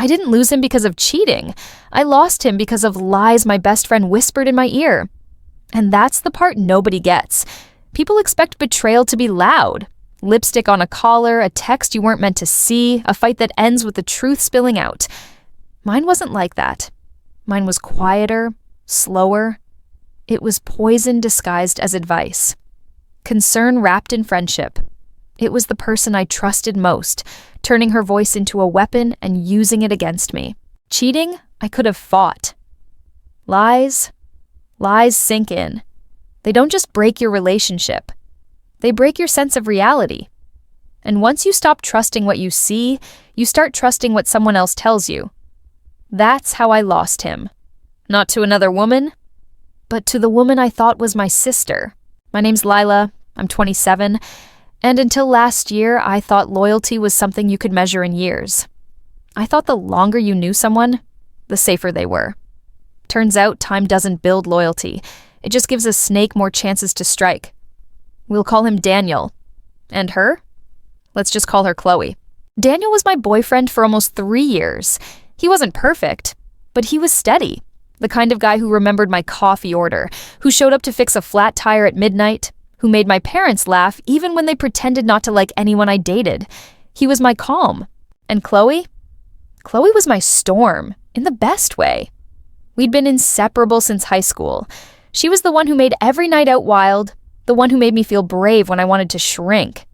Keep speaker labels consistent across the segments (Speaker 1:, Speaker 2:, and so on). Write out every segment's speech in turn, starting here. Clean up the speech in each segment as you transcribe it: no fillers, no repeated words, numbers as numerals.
Speaker 1: I didn't lose him because of cheating. I lost him because of lies my best friend whispered in my ear. And that's the part nobody gets. People expect betrayal to be loud. Lipstick on a collar, a text you weren't meant to see, a fight that ends with the truth spilling out. Mine wasn't like that. Mine was quieter, slower. It was poison disguised as advice. Concern wrapped in friendship. It was the person I trusted most, turning her voice into a weapon and using it against me. Cheating, I could have fought. Lies sink in. They don't just break your relationship. They break your sense of reality. And once you stop trusting what you see, you start trusting what someone else tells you. That's how I lost him. Not to another woman, but to the woman I thought was my sister. My name's Lila, I'm 27, and until last year, I thought loyalty was something you could measure in years. I thought the longer you knew someone, the safer they were. Turns out time doesn't build loyalty. It just gives a snake more chances to strike. We'll call him Daniel. And her? Let's just call her Chloe. Daniel was my boyfriend for almost 3 years. He wasn't perfect, but he was steady. The kind of guy who remembered my coffee order, who showed up to fix a flat tire at midnight, who made my parents laugh even when they pretended not to like anyone I dated. He was my calm. And Chloe? Chloe was my storm, in the best way. We'd been inseparable since high school. She was the one who made every night out wild, the one who made me feel brave when I wanted to shrink.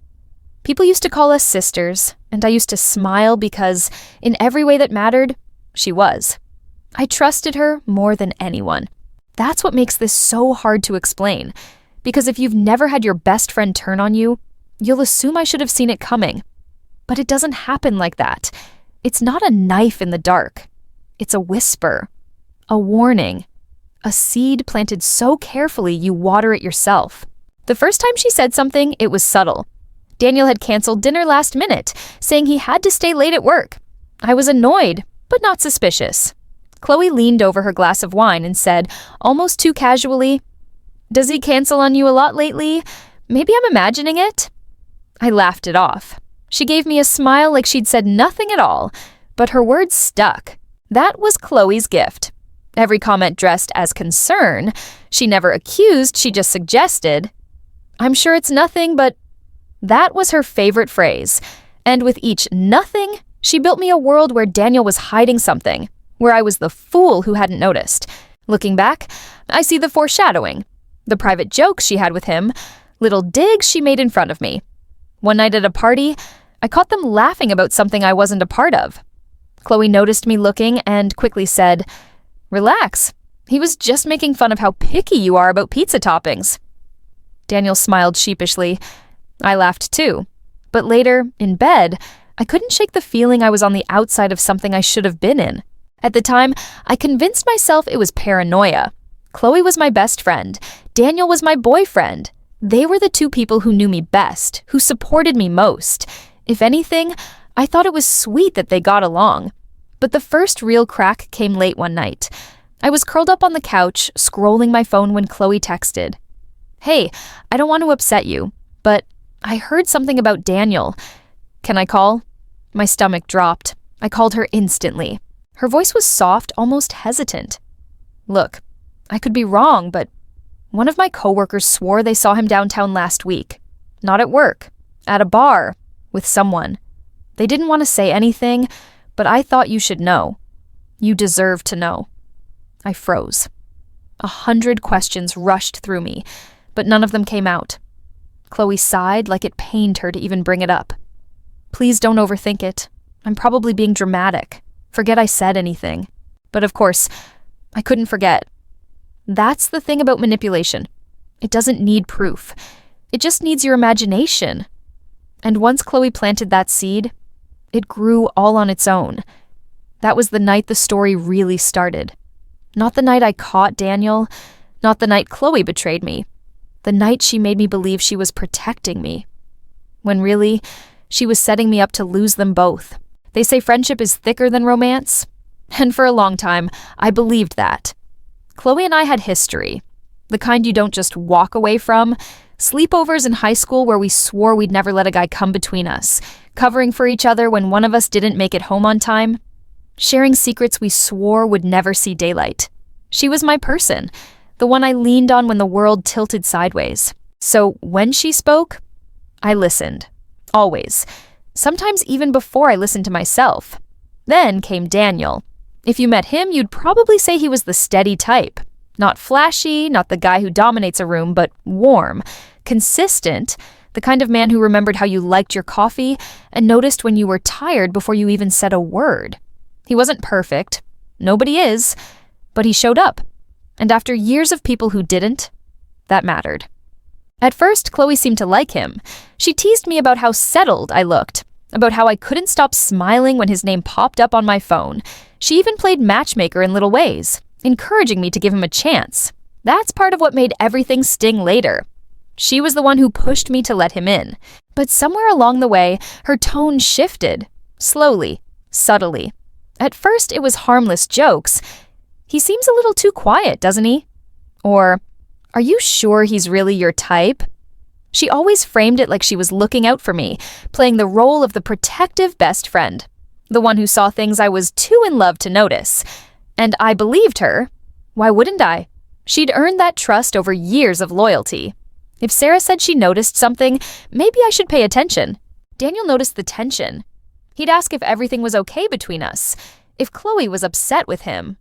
Speaker 1: People used to call us sisters, and I used to smile because, in every way that mattered, she was. I trusted her more than anyone. That's what makes this so hard to explain, because if you've never had your best friend turn on you, you'll assume I should have seen it coming. But it doesn't happen like that. It's not a knife in the dark. It's a whisper, a warning, a seed planted so carefully you water it yourself. The first time she said something, it was subtle. Daniel had canceled dinner last minute, saying he had to stay late at work. I was annoyed, but not suspicious. Chloe leaned over her glass of wine and said, almost too casually, "Does he cancel on you a lot lately? Maybe I'm imagining it?" I laughed it off. She gave me a smile like she'd said nothing at all, but her words stuck. That was Chloe's gift. Every comment dressed as concern. She never accused, she just suggested. "I'm sure it's nothing, but..." That was her favorite phrase. And with each nothing, she built me a world where Daniel was hiding something, where I was the fool who hadn't noticed. Looking back, I see the foreshadowing. The private jokes she had with him, little digs she made in front of me. One night at a party, I caught them laughing about something I wasn't a part of. Chloe noticed me looking and quickly said, "Relax. He was just making fun of how picky you are about pizza toppings." Daniel smiled sheepishly. I laughed too. But later, in bed, I couldn't shake the feeling I was on the outside of something I should have been in. At the time, I convinced myself it was paranoia. Chloe was my best friend. Daniel was my boyfriend. They were the two people who knew me best, who supported me most. If anything, I thought it was sweet that they got along. But the first real crack came late one night. I was curled up on the couch, scrolling my phone when Chloe texted. "Hey, I don't want to upset you, but I heard something about Daniel. Can I call?" My stomach dropped. I called her instantly. Her voice was soft, almost hesitant. "Look, I could be wrong, but one of my coworkers swore they saw him downtown last week. Not at work, at a bar, with someone. They didn't want to say anything, but I thought you should know. You deserve to know." I froze. 100 questions rushed through me, but none of them came out. Chloe sighed like it pained her to even bring it up. "Please don't overthink it. I'm probably being dramatic. Forget I said anything." But of course, I couldn't forget. That's the thing about manipulation. It doesn't need proof. It just needs your imagination. And once Chloe planted that seed, it grew all on its own. That was the night the story really started. Not the night I caught Daniel, not the night Chloe betrayed me. The night she made me believe she was protecting me. When really, she was setting me up to lose them both. They say friendship is thicker than romance. And for a long time, I believed that. Chloe and I had history. The kind you don't just walk away from. Sleepovers in high school where we swore we'd never let a guy come between us. Covering for each other when one of us didn't make it home on time. sharing secrets we swore would never see daylight. She was my person, the one I leaned on when the world tilted sideways. So when she spoke, I listened. Always. Sometimes even before I listened to myself. Then came Daniel. If you met him, you'd probably say he was the steady type. Not flashy, not the guy who dominates a room, but warm, consistent, the kind of man who remembered how you liked your coffee and noticed when you were tired before you even said a word. He wasn't perfect. Nobody is. But he showed up. And after years of people who didn't, that mattered. At first, Chloe seemed to like him. She teased me about how settled I looked, about how I couldn't stop smiling when his name popped up on my phone. She even played matchmaker in little ways, encouraging me to give him a chance. That's part of what made everything sting later. She was the one who pushed me to let him in. But somewhere along the way, her tone shifted. Slowly, subtly. At first, it was harmless jokes. He seems a little too quiet, doesn't he? Or, are you sure he's really your type? She always framed it like she was looking out for me, playing the role of the protective best friend, the one who saw things I was too in love to notice. And I believed her. Why wouldn't I? She'd earned that trust over years of loyalty. If Sarah said she noticed something, maybe I should pay attention. Daniel noticed the tension. He'd ask if everything was okay between us, if Chloe was upset with him.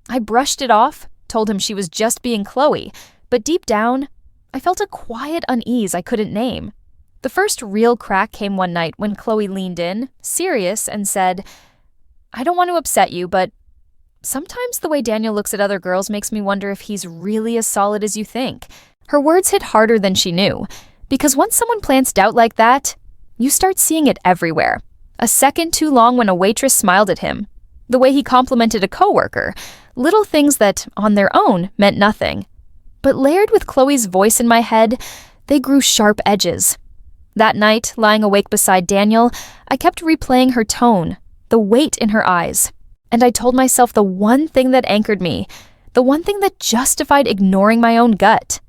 Speaker 1: I brushed it off, told him she was just being Chloe, but deep down, I felt a quiet unease I couldn't name. The first real crack came one night when Chloe leaned in, serious, and said, I don't want to upset you, but sometimes the way Daniel looks at other girls makes me wonder if he's really as solid as you think. Her words hit harder than she knew, because once someone plants doubt like that, you start seeing it everywhere. A second too long when a waitress smiled at him, the way he complimented a coworker, little things that, on their own, meant nothing. But layered with Chloe's voice in my head, they grew sharp edges. That night, lying awake beside Daniel, I kept replaying her tone, the weight in her eyes. And I told myself the one thing that anchored me, the one thing that justified ignoring my own gut.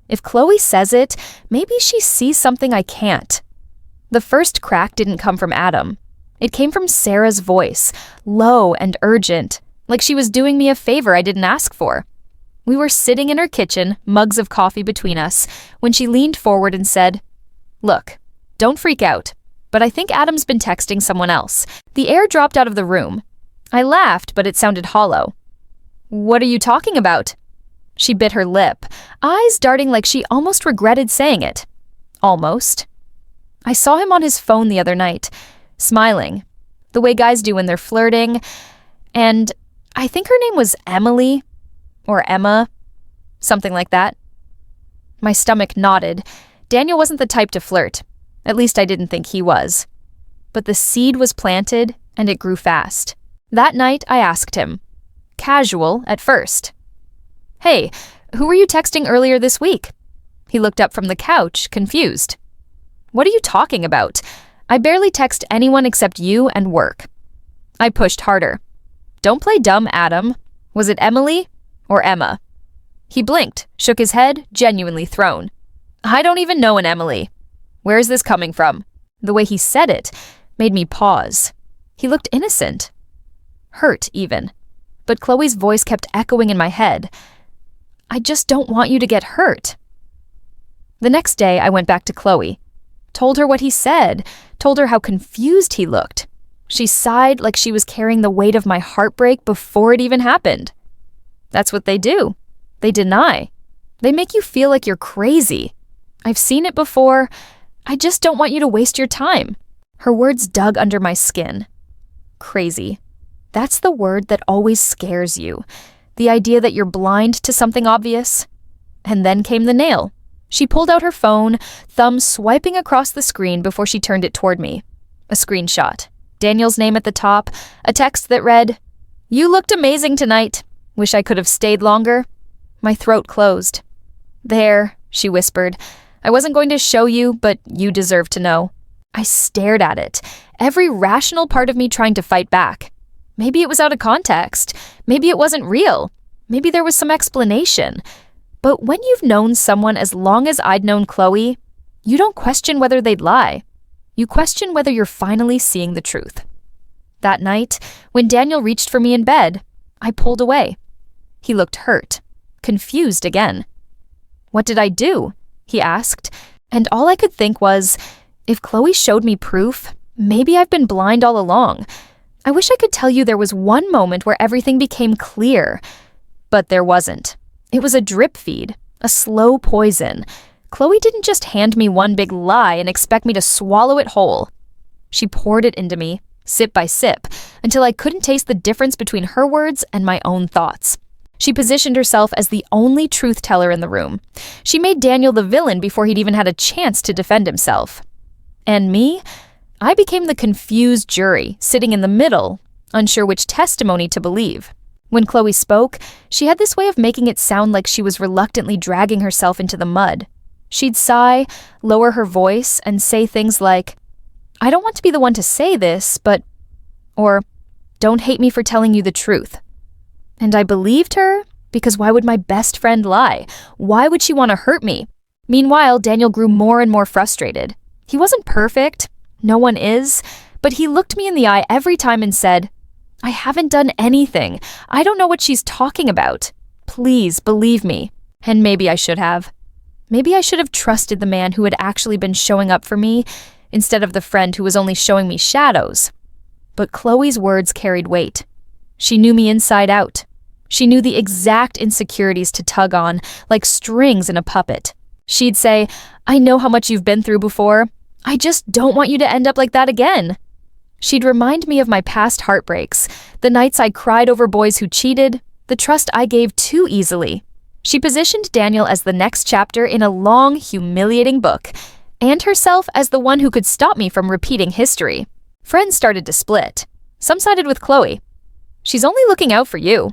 Speaker 1: If Chloe says it, maybe she sees something I can't. The first crack didn't come from Adam. It came from Sarah's voice, low and urgent, like she was doing me a favor I didn't ask for. We were sitting in her kitchen, mugs of coffee between us, when she leaned forward and said, Look, don't freak out, but I think Adam's been texting someone else. The air dropped out of the room. I laughed, but it sounded hollow. What are you talking about? She bit her lip, eyes darting like she almost regretted saying it. Almost. I saw him on his phone the other night, smiling, the way guys do when they're flirting, and I think her name was Emily, or Emma, something like that. My stomach knotted. Daniel wasn't the type to flirt. At least I didn't think he was. But the seed was planted, and it grew fast. That night, I asked him. Casual at first. Hey, who were you texting earlier this week? He looked up from the couch, confused. What are you talking about? I barely text anyone except you and work. I pushed harder. Don't play dumb, Adam. Was it Emily or Emma? He blinked, shook his head, genuinely thrown. I don't even know an Emily. Where is this coming from? The way he said it made me pause. He looked innocent. Hurt, even. But Chloe's voice kept echoing in my head. I just don't want you to get hurt. The next day, I went back to Chloe. Told her what he said, told her how confused he looked. She sighed like she was carrying the weight of my heartbreak before it even happened. That's what they do. They deny. They make you feel like you're crazy. I've seen it before. I just don't want you to waste your time. Her words dug under my skin. Crazy. That's the word that always scares you. The idea that you're blind to something obvious. And then came the nail. She pulled out her phone, thumb swiping across the screen before she turned it toward me. A screenshot. Daniel's name at the top. A text that read, You looked amazing tonight. Wish I could have stayed longer. My throat closed. There, she whispered. I wasn't going to show you, but you deserve to know. I stared at it, every rational part of me trying to fight back. Maybe it was out of context. Maybe it wasn't real. Maybe there was some explanation. But when you've known someone as long as I'd known Chloe, you don't question whether they'd lie. You question whether you're finally seeing the truth. That night, when Daniel reached for me in bed, I pulled away. He looked hurt, confused again. "What did I do?" he asked, and all I could think was, if Chloe showed me proof, maybe I've been blind all along. I wish I could tell you there was one moment where everything became clear, but there wasn't. It was a drip feed, a slow poison. Chloe didn't just hand me one big lie and expect me to swallow it whole. She poured it into me, sip by sip, until I couldn't taste the difference between her words and my own thoughts. She positioned herself as the only truth teller in the room. She made Daniel the villain before he'd even had a chance to defend himself. And me? I became the confused jury, sitting in the middle, unsure which testimony to believe. When Chloe spoke, she had this way of making it sound like she was reluctantly dragging herself into the mud. She'd sigh, lower her voice, and say things like, "I don't want to be the one to say this, but," or, "Don't hate me for telling you the truth." And I believed her, because why would my best friend lie? Why would she want to hurt me? Meanwhile, Daniel grew more and more frustrated. He wasn't perfect, no one is, but he looked me in the eye every time and said, "I haven't done anything. I don't know what she's talking about. Please believe me." And maybe I should have. Maybe I should have trusted the man who had actually been showing up for me, instead of the friend who was only showing me shadows. But Chloe's words carried weight. She knew me inside out. She knew the exact insecurities to tug on, like strings in a puppet. She'd say, "I know how much you've been through before. I just don't want you to end up like that again." She'd remind me of my past heartbreaks, the nights I cried over boys who cheated, the trust I gave too easily. She positioned Daniel as the next chapter in a long, humiliating book, and herself as the one who could stop me from repeating history. Friends started to split. Some sided with Chloe. "She's only looking out for you."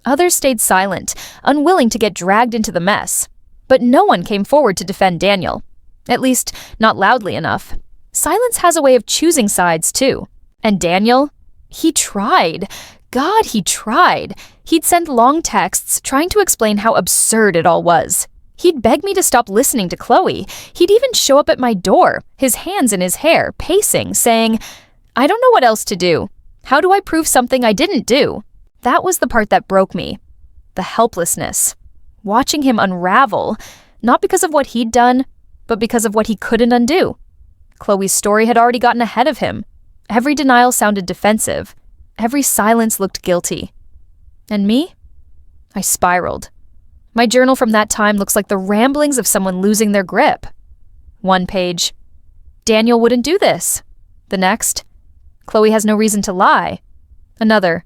Speaker 1: Others stayed silent, unwilling to get dragged into the mess. But no one came forward to defend Daniel. At least, not loudly enough. Silence has a way of choosing sides, too. And Daniel? He tried. God, he tried. He'd send long texts trying to explain how absurd it all was. He'd beg me to stop listening to Chloe. He'd even show up at my door, his hands in his hair, pacing, saying, "I don't know what else to do. How do I prove something I didn't do?" That was the part that broke me. The helplessness. Watching him unravel, not because of what he'd done, but because of what he couldn't undo. Chloe's story had already gotten ahead of him. Every denial sounded defensive. Every silence looked guilty. And me? I spiraled. My journal from that time looks like the ramblings of someone losing their grip. One page. Daniel wouldn't do this. The next. Chloe has no reason to lie. Another.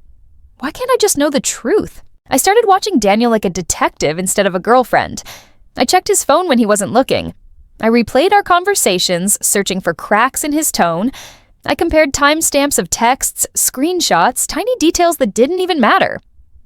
Speaker 1: Why can't I just know the truth? I started watching Daniel like a detective instead of a girlfriend. I checked his phone when he wasn't looking. I replayed our conversations, searching for cracks in his tone. I compared timestamps of texts, screenshots, tiny details that didn't even matter.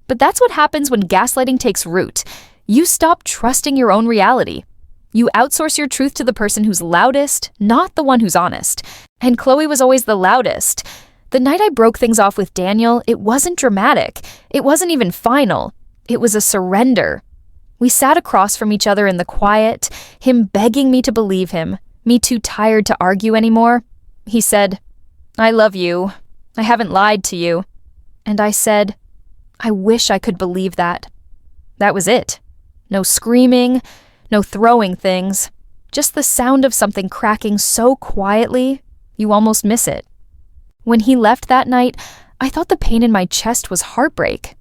Speaker 1: But that's what happens when gaslighting takes root. You stop trusting your own reality. You outsource your truth to the person who's loudest, not the one who's honest. And Chloe was always the loudest. The night I broke things off with Daniel, it wasn't dramatic. It wasn't even final. It was a surrender. We sat across from each other in the quiet, him begging me to believe him, me too tired to argue anymore. He said, "I love you. I haven't lied to you." And I said, "I wish I could believe that." That was it. No screaming, no throwing things, just the sound of something cracking so quietly, you almost miss it. When he left that night, I thought the pain in my chest was heartbreak.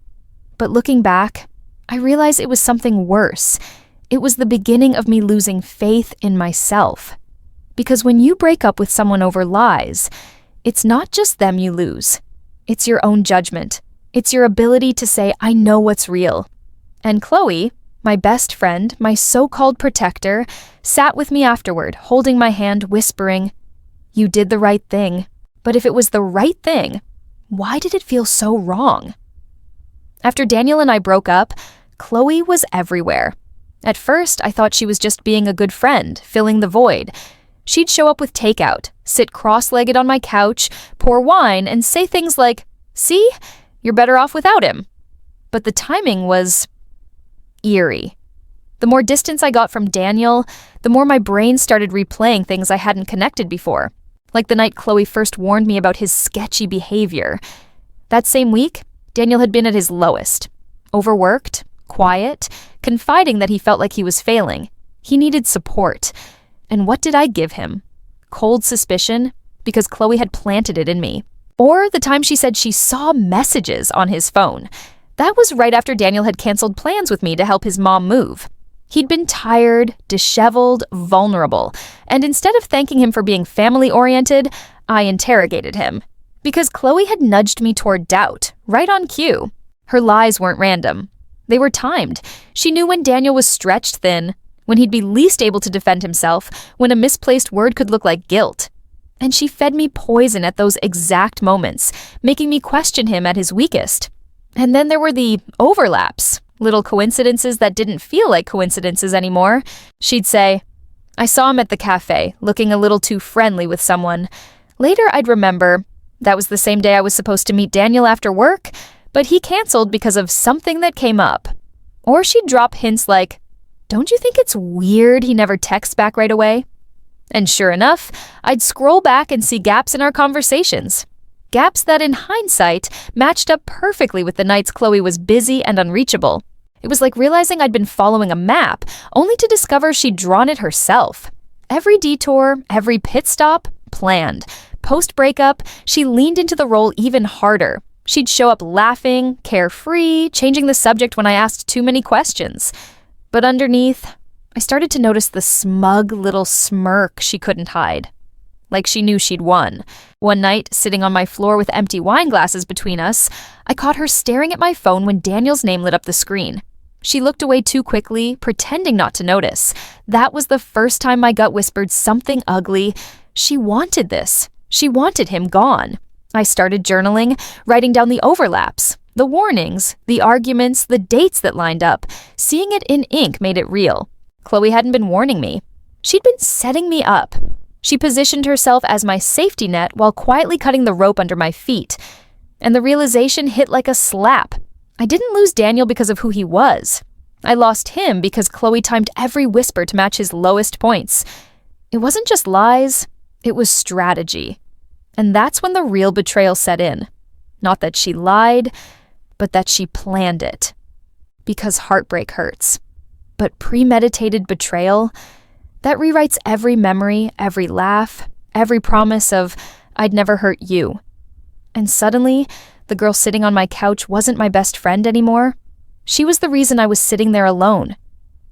Speaker 1: But looking back, I realized it was something worse. It was the beginning of me losing faith in myself. Because when you break up with someone over lies, it's not just them you lose. It's your own judgment. It's your ability to say, "I know what's real." And Chloe, my best friend, my so-called protector, sat with me afterward, holding my hand, whispering, "You did the right thing." But if it was the right thing, why did it feel so wrong? After Daniel and I broke up, Chloe was everywhere. At first, I thought she was just being a good friend, filling the void. She'd show up with takeout, sit cross-legged on my couch, pour wine, and say things like, "See, you're better off without him." But the timing was eerie. The more distance I got from Daniel, the more my brain started replaying things I hadn't connected before. like the night Chloe first warned me about his sketchy behavior. That same week, Daniel had been at his lowest. Overworked, quiet, confiding that he felt like he was failing. He needed support. And what did I give him? Cold suspicion, because Chloe had planted it in me. Or the time she said she saw messages on his phone. That was right after Daniel had canceled plans with me to help his mom move. He'd been tired, disheveled, vulnerable, and instead of thanking him for being family-oriented, I interrogated him. Because Chloe had nudged me toward doubt, right on cue. Her lies weren't random. They were timed. She knew when Daniel was stretched thin, when he'd be least able to defend himself, when a misplaced word could look like guilt. And she fed me poison at those exact moments, making me question him at his weakest. And then there were the overlaps, little coincidences that didn't feel like coincidences anymore. She'd say, "I saw him at the cafe, looking a little too friendly with someone." Later, I'd remember, that was the same day I was supposed to meet Daniel after work, but he canceled because of something that came up. Or she'd drop hints like, "Don't you think it's weird he never texts back right away?" And sure enough, I'd scroll back and see gaps in our conversations. Gaps that, in hindsight, matched up perfectly with the nights Chloe was busy and unreachable. It was like realizing I'd been following a map, only to discover she'd drawn it herself. Every detour, every pit stop, planned. Post-breakup, she leaned into the role even harder. She'd show up laughing, carefree, changing the subject when I asked too many questions. But underneath, I started to notice the smug little smirk she couldn't hide. Like she knew she'd won. One night, sitting on my floor with empty wine glasses between us, I caught her staring at my phone when Daniel's name lit up the screen. She looked away too quickly, pretending not to notice. That was the first time my gut whispered something ugly. She wanted this. She wanted him gone. I started journaling, writing down the overlaps, the warnings, the arguments, the dates that lined up. Seeing it in ink made it real. Chloe hadn't been warning me. She'd been setting me up. She positioned herself as my safety net while quietly cutting the rope under my feet. And the realization hit like a slap. I didn't lose Daniel because of who he was. I lost him because Chloe timed every whisper to match his lowest points. It wasn't just lies, it was strategy. And that's when the real betrayal set in. Not that she lied, but that she planned it. Because heartbreak hurts. But premeditated betrayal, that rewrites every memory, every laugh, every promise of, "I'd never hurt you." And suddenly, the girl sitting on my couch wasn't my best friend anymore. She was the reason I was sitting there alone.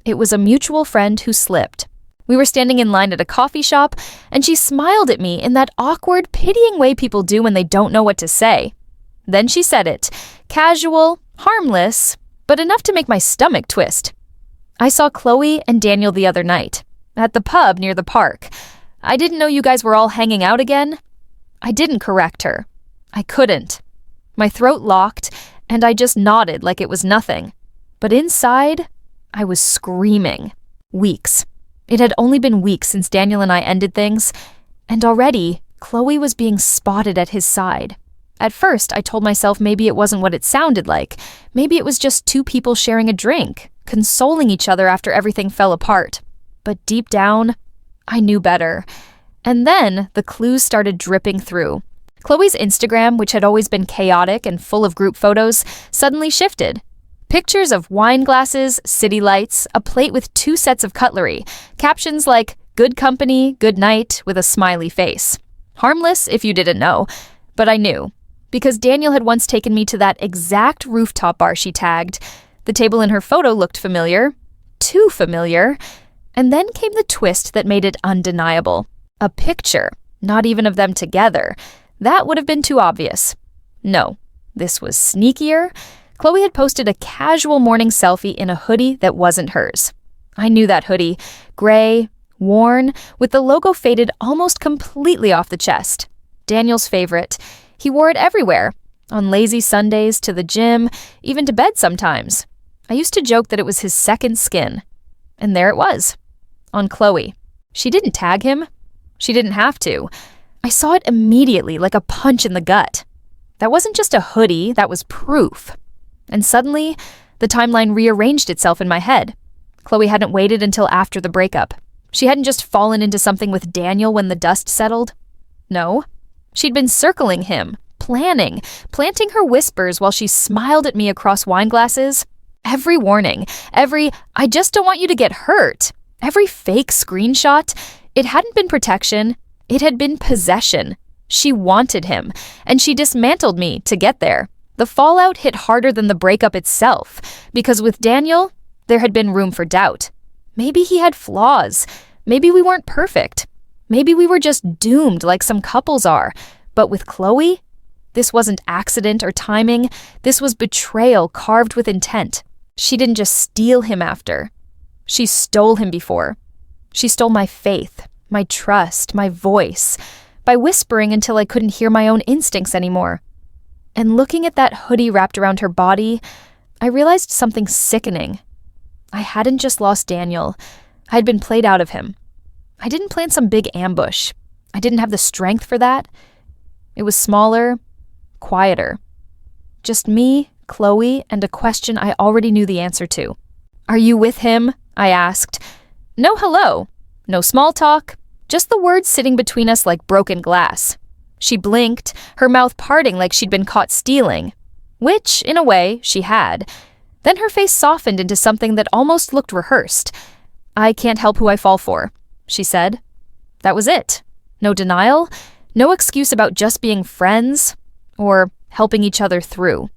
Speaker 1: It was a mutual friend who slipped. We were standing in line at a coffee shop, and she smiled at me in that awkward, pitying way people do when they don't know what to say. Then she said it, casual, harmless, but enough to make my stomach twist. "I saw Chloe and Daniel the other night, at the pub near the park. I didn't know you guys were all hanging out again." I didn't correct her. I couldn't. My throat locked, and I just nodded like it was nothing. But inside, I was screaming. Weeks. It had only been weeks since Daniel and I ended things, and already, Chloe was being spotted at his side. At first, I told myself maybe it wasn't what it sounded like. Maybe it was just two people sharing a drink, consoling each other after everything fell apart. But deep down, I knew better. And then the clues started dripping through. Chloe's Instagram, which had always been chaotic and full of group photos, suddenly shifted. Pictures of wine glasses, city lights, a plate with 2 sets of cutlery, captions like, "Good company, good night," with a smiley face. Harmless if you didn't know, but I knew. Because Daniel had once taken me to that exact rooftop bar she tagged. The table in her photo looked familiar. Too familiar. And then came the twist that made it undeniable. A picture, not even of them together. That would have been too obvious. No, this was sneakier. Chloe had posted a casual morning selfie in a hoodie that wasn't hers. I knew that hoodie. Gray, worn, with the logo faded almost completely off the chest. Daniel's favorite. He wore it everywhere. On lazy Sundays, to the gym, even to bed sometimes. I used to joke that it was his second skin. And there it was. On Chloe. She didn't tag him. She didn't have to. I saw it immediately, like a punch in the gut. That wasn't just a hoodie, that was proof. And suddenly, the timeline rearranged itself in my head. Chloe hadn't waited until after the breakup. She hadn't just fallen into something with Daniel when the dust settled. No. She'd been circling him, planting her whispers while she smiled at me across wine glasses. Every warning, every "I just don't want you to get hurt," every fake screenshot, it hadn't been protection, it had been possession. She wanted him, and she dismantled me to get there. The fallout hit harder than the breakup itself, because with Daniel, there had been room for doubt. Maybe he had flaws. Maybe we weren't perfect. Maybe we were just doomed like some couples are. But with Chloe, this wasn't accident or timing. This was betrayal carved with intent. She didn't just steal him after. She stole him before. She stole my faith, my trust, my voice, by whispering until I couldn't hear my own instincts anymore. And looking at that hoodie wrapped around her body, I realized something sickening. I hadn't just lost Daniel. I had been played out of him. I didn't plan some big ambush. I didn't have the strength for that. It was smaller, quieter. Just me, Chloe, and a question I already knew the answer to. "Are you with him?" I asked. No hello, no small talk, just the words sitting between us like broken glass. She blinked, her mouth parting like she'd been caught stealing, which, in a way, she had. Then her face softened into something that almost looked rehearsed. "I can't help who I fall for," she said. That was it. No denial, no excuse about just being friends or helping each other through.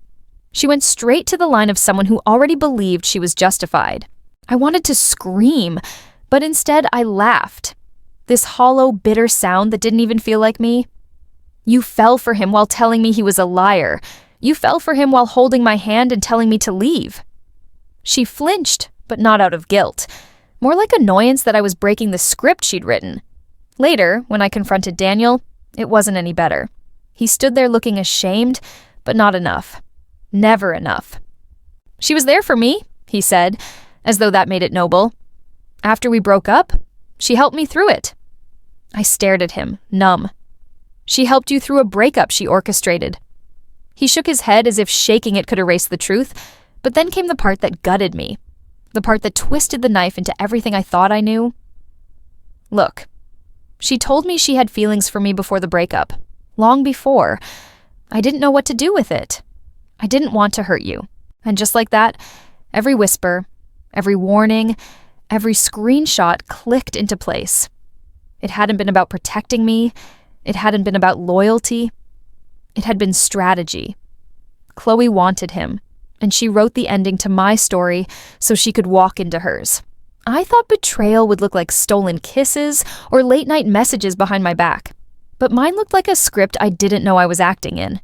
Speaker 1: She went straight to the line of someone who already believed she was justified. I wanted to scream, but instead I laughed. This hollow, bitter sound that didn't even feel like me. "You fell for him while telling me he was a liar. You fell for him while holding my hand and telling me to leave." She flinched, but not out of guilt. More like annoyance that I was breaking the script she'd written. Later, when I confronted Daniel, it wasn't any better. He stood there looking ashamed, but not enough. Never enough. "She was there for me," he said, as though that made it noble. "After we broke up, she helped me through it." I stared at him, numb. "She helped you through a breakup she orchestrated." He shook his head as if shaking it could erase the truth, but then came the part that gutted me, the part that twisted the knife into everything I thought I knew. "Look, she told me she had feelings for me before the breakup, long before. I didn't know what to do with it. I didn't want to hurt you." And just like that, every whisper, every warning, every screenshot clicked into place. It hadn't been about protecting me. It hadn't been about loyalty. It had been strategy. Chloe wanted him, and she wrote the ending to my story so she could walk into hers. I thought betrayal would look like stolen kisses or late-night messages behind my back. But mine looked like a script I didn't know I was acting in.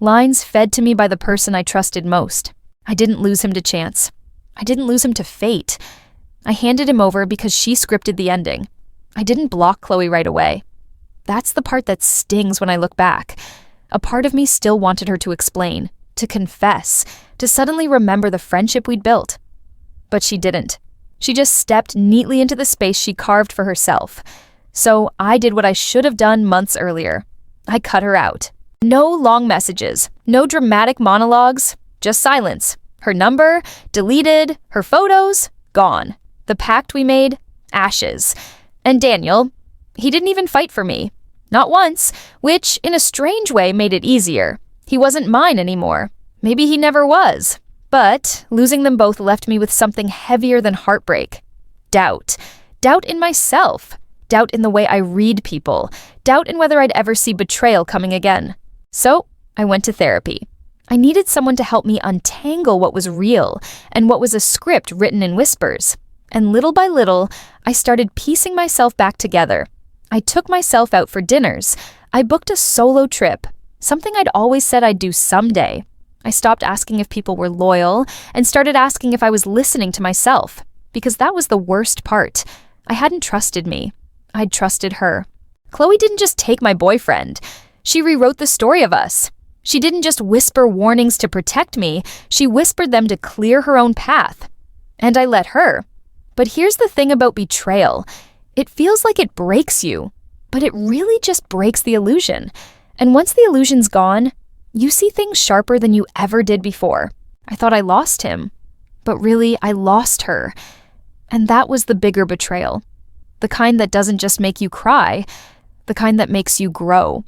Speaker 1: Lines fed to me by the person I trusted most. I didn't lose him to chance. I didn't lose him to fate. I handed him over because she scripted the ending. I didn't block Chloe right away. That's the part that stings when I look back. A part of me still wanted her to explain, to confess, to suddenly remember the friendship we'd built. But she didn't. She just stepped neatly into the space she carved for herself. So I did what I should have done months earlier. I cut her out. No long messages, no dramatic monologues, just silence. Her number, deleted, her photos, gone. The pact we made, ashes. And Daniel, he didn't even fight for me. Not once, which in a strange way made it easier. He wasn't mine anymore. Maybe he never was. But losing them both left me with something heavier than heartbreak. Doubt. Doubt in myself. Doubt in the way I read people. Doubt in whether I'd ever see betrayal coming again. So I went to therapy. I needed someone to help me untangle what was real and what was a script written in whispers. And little by little, I started piecing myself back together. I took myself out for dinners. I booked a solo trip, something I'd always said I'd do someday. I stopped asking if people were loyal and started asking if I was listening to myself, because that was the worst part. I hadn't trusted me. I'd trusted her. Chloe didn't just take my boyfriend. She rewrote the story of us. She didn't just whisper warnings to protect me. She whispered them to clear her own path. And I let her. But here's the thing about betrayal. It feels like it breaks you, but it really just breaks the illusion. And once the illusion's gone, you see things sharper than you ever did before. I thought I lost him, but really I lost her. And that was the bigger betrayal. The kind that doesn't just make you cry, the kind that makes you grow.